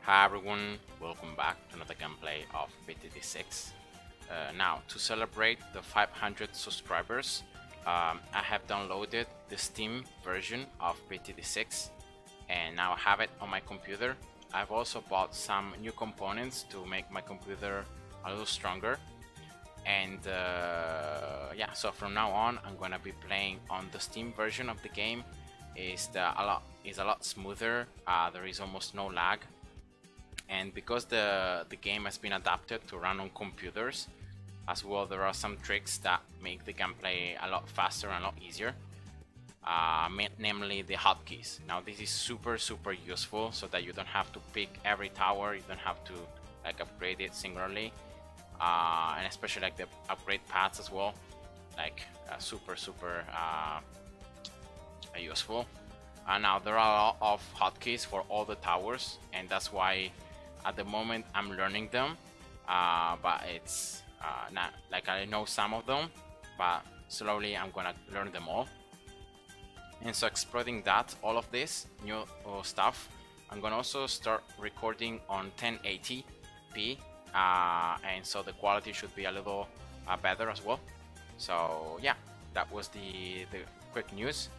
Hi everyone, welcome back to another gameplay of BTD6. Now, to celebrate the 500 subscribers, I have downloaded the Steam version of BTD6 and now I have it on my computer. I've also bought some new components to make my computer a little stronger. And yeah, so from now on I'm gonna be playing on the Steam version of the game. Is a lot smoother. There is almost no lag, and because the game has been adapted to run on computers as well, there are some tricks that make the gameplay a lot faster and a lot easier, namely the hotkeys. Now this is super useful so that you don't have to pick every tower, you don't have to like upgrade it singularly, and especially like the upgrade paths as well, like super useful. Now there are a lot of hotkeys for all the towers, and that's why at the moment I'm learning them, but it's not like I know some of them, but slowly I'm gonna learn them all. And so exploiting that, all of this new stuff, I'm gonna also start recording on 1080p, and so the quality should be a little better as well. So yeah, that was the quick news.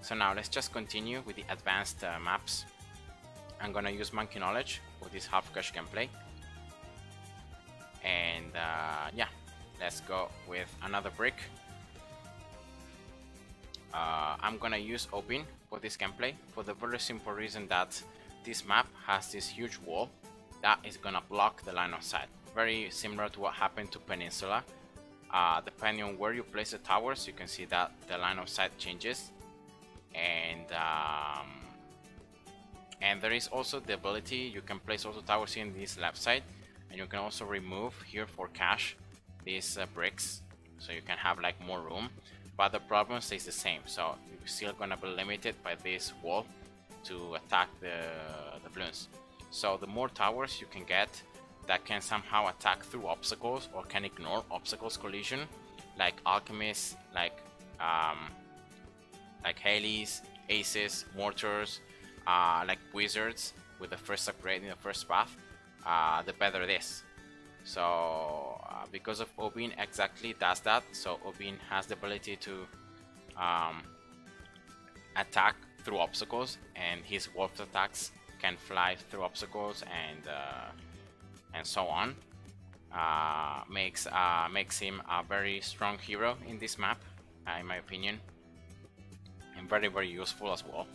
So now let's just continue with the advanced maps. I'm gonna use Monkey Knowledge for this half cash gameplay, and yeah, let's go with another brick. I'm gonna use Open for this gameplay for the very simple reason that this map has this huge wall that is gonna block the line of sight, very similar to what happened to Peninsula. Depending on where you place the towers, you can see that the line of sight changes. And there is also the ability, you can place also towers in this left side, and you can also remove here for cash these bricks, so you can have like more room, but the problem stays the same. So you're still gonna be limited by this wall to attack the balloons. So the more towers you can get that can somehow attack through obstacles or can ignore obstacles collision, like alchemists, like Haleys, aces, mortars, like wizards with the first upgrade in the first path, the better it is. So because of Obin exactly does that, so Obin has the ability to attack through obstacles, and his wolf attacks can fly through obstacles and so on. Makes him a very strong hero in this map, in my opinion, and very useful as well.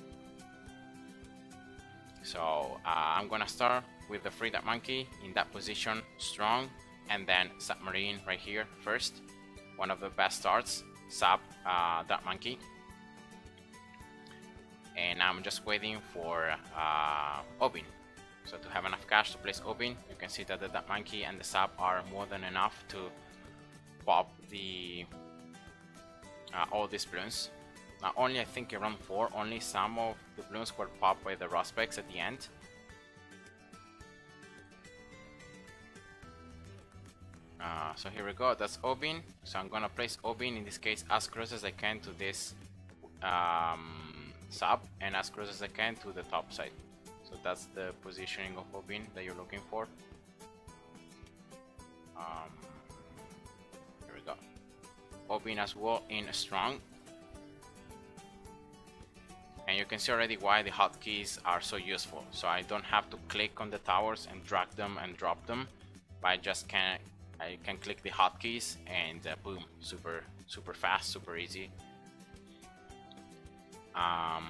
So I'm gonna start with the free that monkey in that position, strong, and then submarine right here first. One of the best starts, sub that monkey. And I'm just waiting for Obin. So to have enough cash to place Obin, you can see that the that monkey and the sub are more than enough to pop the all these balloons. Not only, I think around 4, only some of the balloons were popped by the Rospecs at the end. So here we go, that's Obin. So I'm gonna place Obin in this case as close as I can to this sub, and as close as I can to the top side. So that's the positioning of Obin that you're looking for. Here we go. Obin as well in strong. And you can see already why the hotkeys are so useful. So I don't have to click on the towers and drag them and drop them, but I can click the hotkeys and boom, super fast, super easy. Now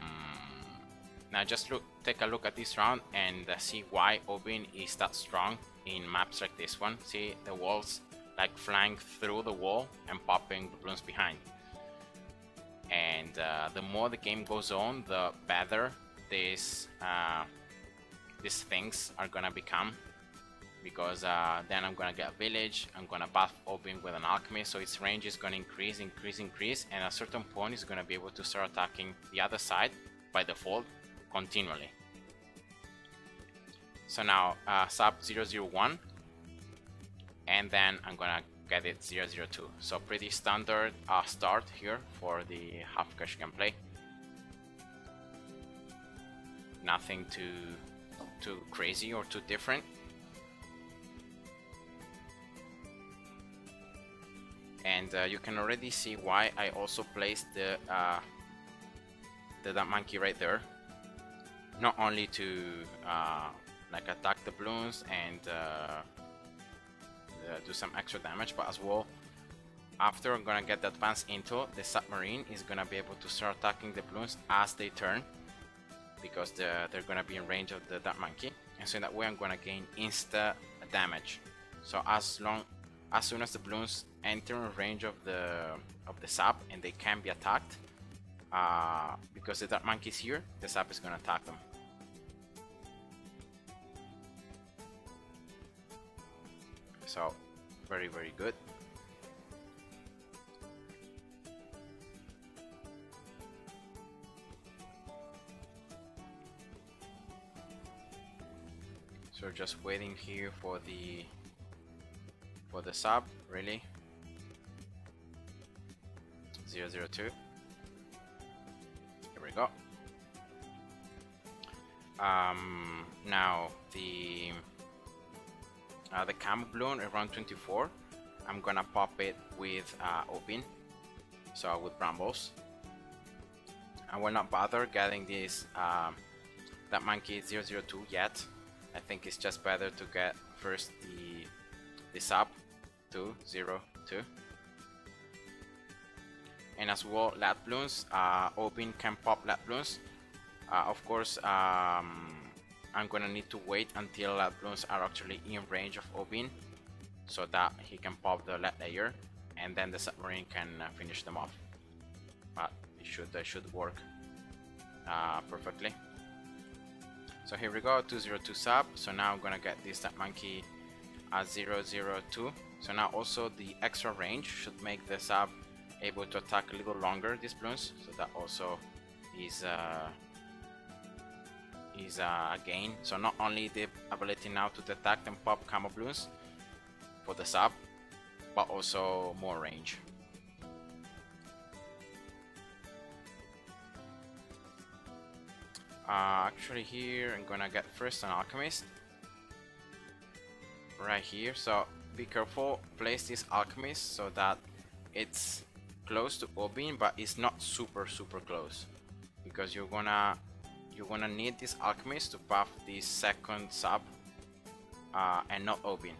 just take a look at this round and see why Obin is that strong in maps like this one. See the walls like flying through the wall and popping the balloons behind. And the more the game goes on, the better these things are gonna become, because then I'm gonna get a village, I'm gonna buff Obin with an alchemy, so its range is gonna increase, and at a certain point it's gonna be able to start attacking the other side by default continually. So now sub 001, and then I'm gonna get it 002. So pretty standard start here for the half cash gameplay. Nothing too too crazy or too different. And you can already see why I also placed the that monkey right there, not only to like attack the Bloons and do some extra damage, but as well, after I'm gonna get the advanced intel, the submarine is gonna be able to start attacking the Bloons as they turn, because they're gonna be in range of the Dark Monkey, and so that way I'm gonna gain insta damage. So as soon as the Bloons enter in range of the sub and they can be attacked, because the Dark Monkey is here, the sub is gonna attack them. So very, very good. So just waiting here for the sub, really. 002. Here we go. Now the camo balloon around 24, I'm gonna pop it with Opin, so with brambles. I will not bother getting this that monkey 002 yet. I think it's just better to get first the sub 202. And as well, lat balloons. Opin can pop lat balloons. Of course, I'm gonna need to wait until lat balloons are actually in range of Opin, so that he can pop the lat layer, and then the submarine can finish them off. But it should work perfectly. So here we go, 202 sub. So now I'm gonna get this that monkey 002. So now also the extra range should make the sub able to attack a little longer these Bloons. So that also is a gain. So not only the ability now to detect and pop camo Bloons for the sub, but also more range. Actually here I'm gonna get first an alchemist right here. So be careful, place this alchemist so that it's close to Opin, but it's not super close, because you're gonna need this alchemist to buff the second sub and not Opin.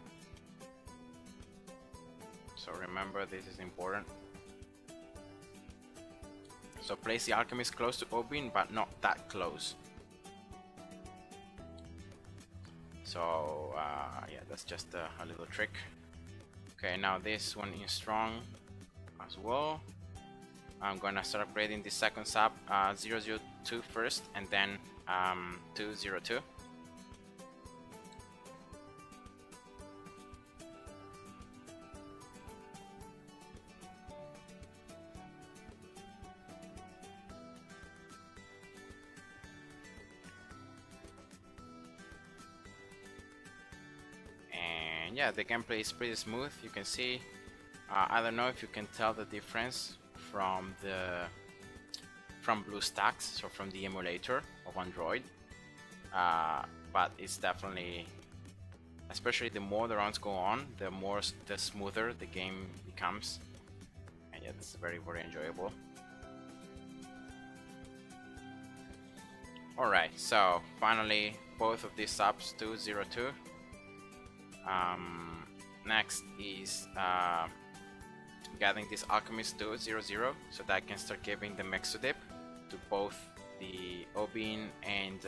So remember, this is important. So place the alchemist close to Opin, but not that close. So yeah, that's just a little trick. Okay, now this one is strong as well. I'm gonna start upgrading the second sub 002 first, and then 202. And yeah, the gameplay is pretty smooth. You can see, I don't know if you can tell the difference from BlueStacks, so from the emulator of Android, but it's definitely, especially the more the rounds go on, the smoother the game becomes, and yeah, it's very enjoyable. Alright, so finally both of these subs 202. Next is getting this alchemist 200, so that I can start giving the Mexodip to both the Opin and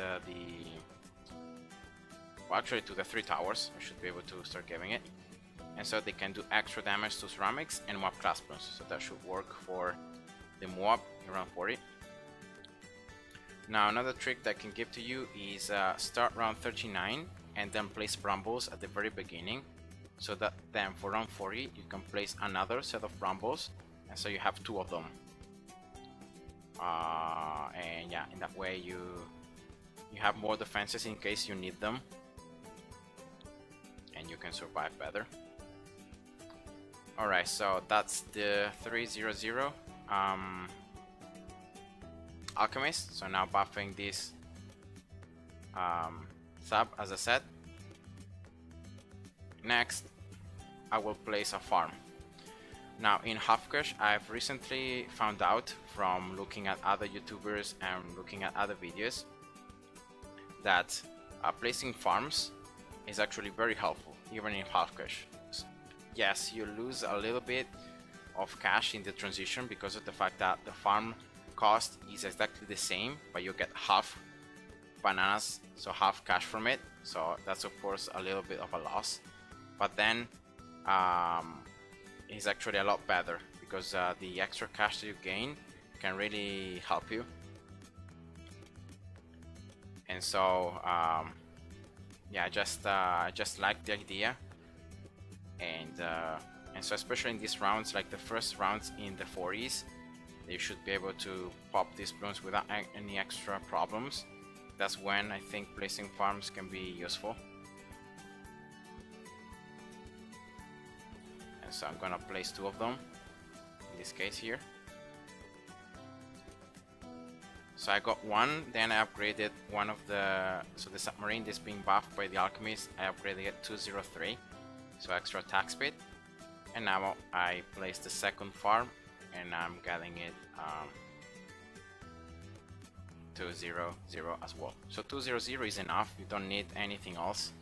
well, actually to the 3 towers. I should be able to start giving it, and so they can do extra damage to ceramics and Moab class Bloons. So that should work for the Moab around 40. Now another trick that I can give to you is start round 39 and then place brambles at the very beginning, so that then for round 40 you can place another set of brambles, and so you have 2 of them. And yeah, in that way you have more defenses in case you need them, and you can survive better. Alright, so that's the 300 alchemist. So now buffing this sub, as I said. Next, I will place a farm. Now in Half Cash, I've recently found out from looking at other YouTubers and looking at other videos that placing farms is actually very helpful, even in Half Cash. Yes, you lose a little bit of cash in the transition because of the fact that the farm cost is exactly the same, but you get half bananas, so half cash from it. So that's of course a little bit of a loss, but then it's actually a lot better because the extra cash that you gain can really help you. And so yeah, I just like the idea, and so especially in these rounds, like the first rounds in the 40s, you should be able to pop these balloons without any extra problems. That's when I think placing farms can be useful. And so I'm gonna place 2 of them in this case here. So I got 1, then I upgraded one of the, so the submarine is being buffed by the alchemist, I upgraded it to 203, so extra attack speed. And now I place the second farm and I'm getting it 200 as well. So 200 is enough, you don't need anything else.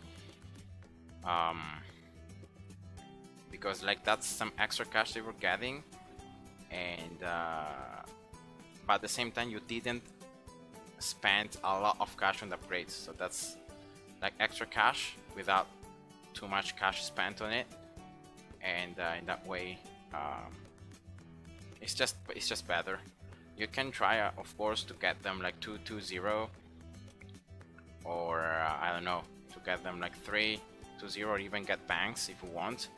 Because like that's some extra cash they were getting, and but at the same time you didn't spend a lot of cash on the upgrades, so that's like extra cash without too much cash spent on it, and in that way it's just better. You can try of course to get them like 220, or I don't know, to get them like 320, or even get banks if you want,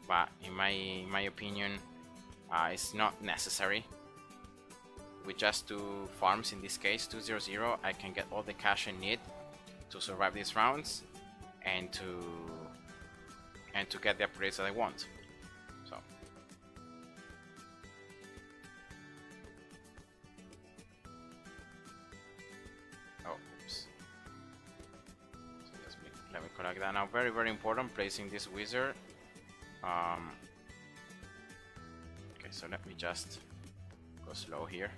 but in my opinion it's not necessary. With just 2 farms, in this case 200, I can get all the cash I need to survive these rounds and to get the upgrades that I want. So oops. So let me collect that now. Very, very important, placing this wizard. Okay, so let me just go slow here.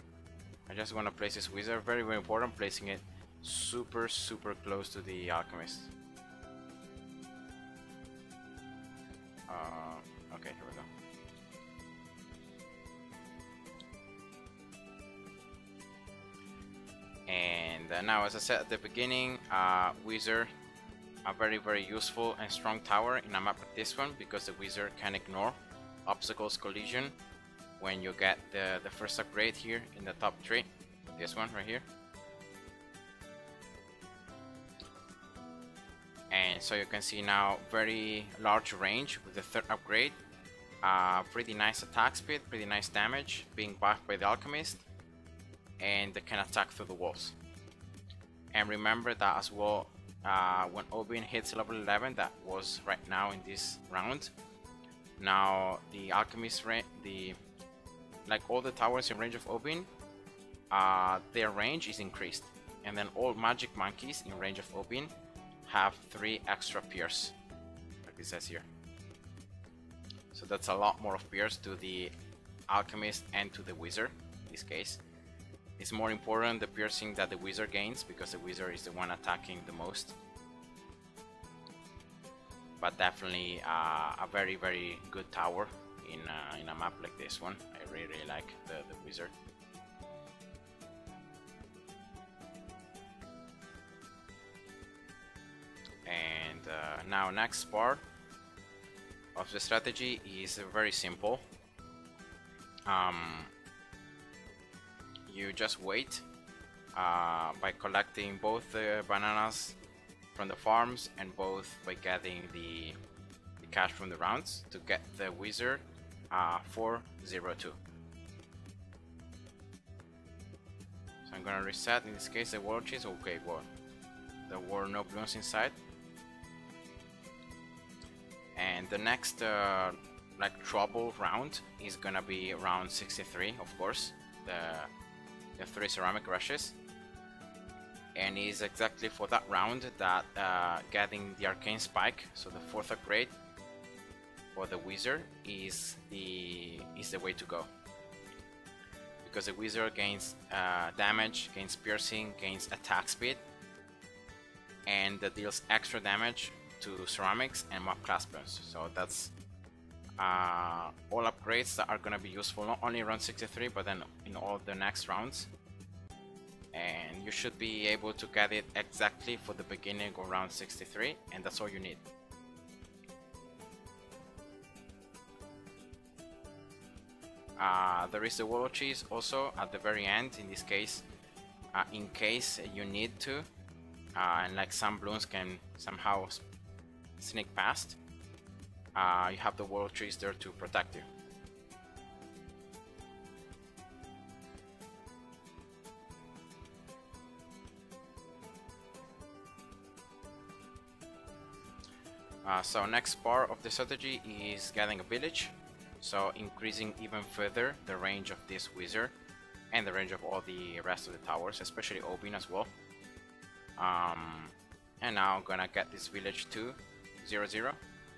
I just want to place this wizard, very, very important, placing it super close to the alchemist. Okay, here we go. And now, as I said at the beginning, wizard, a very, very useful and strong tower in a map like this one, because the wizard can ignore obstacles collision when you get the first upgrade here in the top 3, this one right here. And so you can see now very large range with the 3rd upgrade, pretty nice attack speed, pretty nice damage, being buffed by the alchemist, and they can attack through the walls. And remember that as well, when Obin hits level 11, that was right now in this round, now the alchemist like all the towers in range of Obin, their range is increased, and then all magic monkeys in range of Obin have 3 extra pierce, like it says here. So that's a lot more of pierce to the alchemist and to the wizard. In this case, it's more important the piercing that the wizard gains, because the wizard is the one attacking the most. But definitely a very, very good tower in a map like this one. I really like the wizard. And now next part of the strategy is very simple. You just wait by collecting both the bananas from the farms and both by getting the cash from the rounds to get the wizard 402. So I'm gonna reset, in this case the world cheese. Okay, well, there were no balloons inside. And the next like trouble round is gonna be round 63, of course, the 3 ceramic rushes. and is exactly for that round that getting the arcane spike, so the 4th upgrade for the wizard is the way to go, because the wizard gains damage, gains piercing, gains attack speed, and that deals extra damage to ceramics and mob class Bloons. So that's all upgrades that are gonna be useful not only round 63 but then in all the next rounds, and you should be able to get it exactly for the beginning of round 63, and that's all you need. There is the wall cheese also at the very end, in this case, in case you need to, and like some Bloons can somehow sneak past, you have the wall trees there to protect you. So next part of the strategy is getting a village, so increasing even further the range of this wizard and the range of all the rest of the towers, especially Obin as well. And now I'm gonna get this village to 0-0,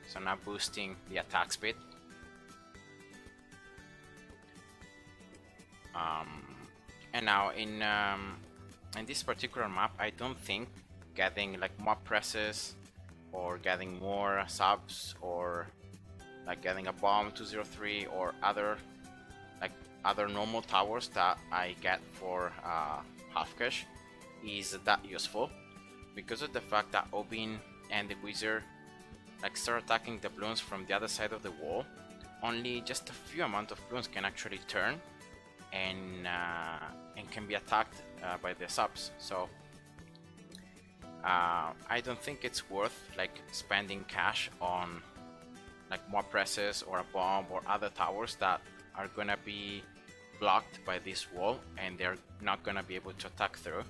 so now boosting the attack speed. And now in this particular map, I don't think getting like mob presses or getting more subs or like getting a bomb 203 or other normal towers that I get for half cash is that useful, because of the fact that Obin and the wizard like start attacking the Bloons from the other side of the wall. Only just a few amount of Bloons can actually turn and can be attacked by the subs. So I don't think it's worth like spending cash on like more presses or a bomb or other towers that are gonna be blocked by this wall and they're not gonna be able to attack through.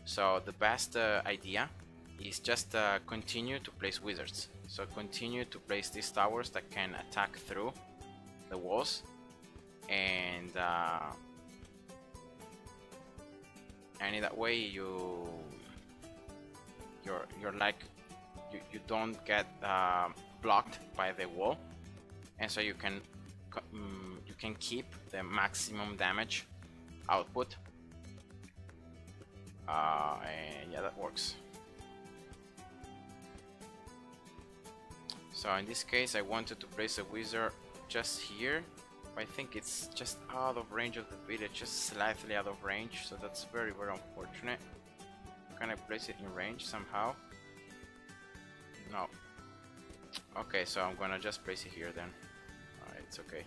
So the best idea is just continue to place wizards. So continue to place these towers that can attack through the walls, and in that way you're like you don't get blocked by the wall, and so you can keep the maximum damage output, and yeah, that works. So in this case I wanted to place a wizard just here. I think it's just out of range of the village, just slightly out of range, so that's very unfortunate. Can I place it in range somehow? No. Okay, so I'm gonna just place it here then. Alright, it's okay.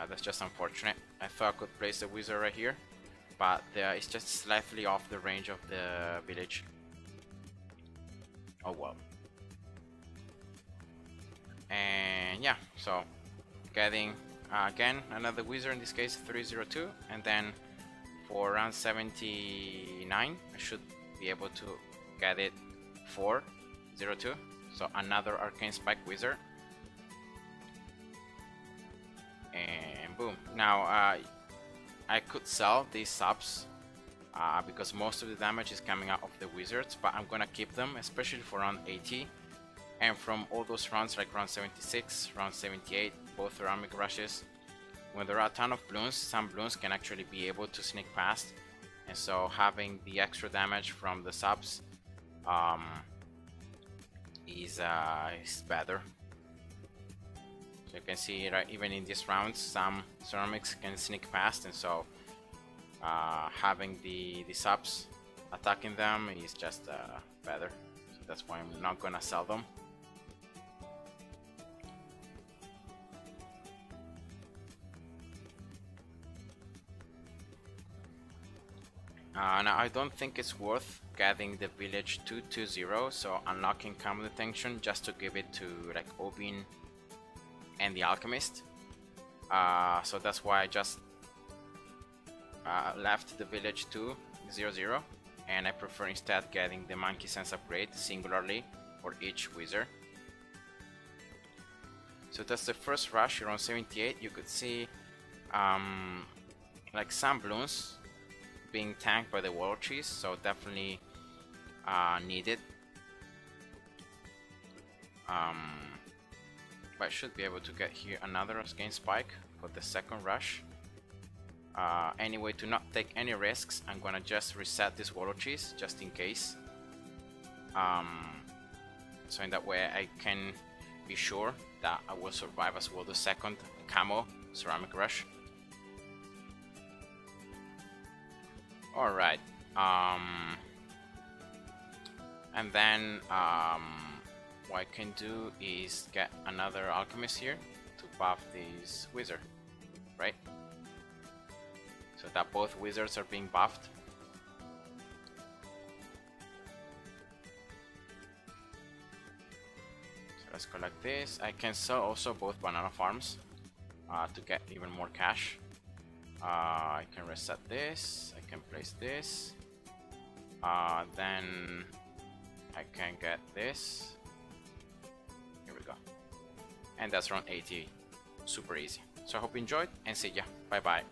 That's just unfortunate. I thought I could place the wizard right here, but it's just slightly off the range of the village. Oh well. And yeah, so getting again another wizard, in this case 302, and then for round 79 I should be able to get it 402, so another arcane spike wizard, and boom. Now I could sell these subs because most of the damage is coming out of the wizards, but I'm gonna keep them, especially for round 80. And from all those rounds, like round 76, round 78, both ceramic rushes, when there are a ton of Bloons, some Bloons can actually be able to sneak past, and so having the extra damage from the subs is better. So you can see, right, even in this round, some ceramics can sneak past, and so having the subs attacking them is just better. So that's why I'm not gonna sell them. Now I don't think it's worth getting the village 220, so unlocking common detention just to give it to like Obin and the alchemist. So that's why I just left the village 200, and I prefer instead getting the monkey sense upgrade singularly for each wizard. So that's the first rush around 78. You could see like some Bloons being tanked by the Water Cheese, so definitely needed. But I should be able to get here another gain spike for the second rush. Anyway, to not take any risks, I'm gonna just reset this Water Cheese just in case. So in that way I can be sure that I will survive as well the second camo ceramic rush. Alright, and then what I can do is get another alchemist here to buff this wizard, right? So that both wizards are being buffed. So let's collect this. I can sell also both banana farms to get even more cash. I can reset this, I can place this, then I can get this. Here we go. And that's around 80. Super easy. So I hope you enjoyed and see ya. Bye bye.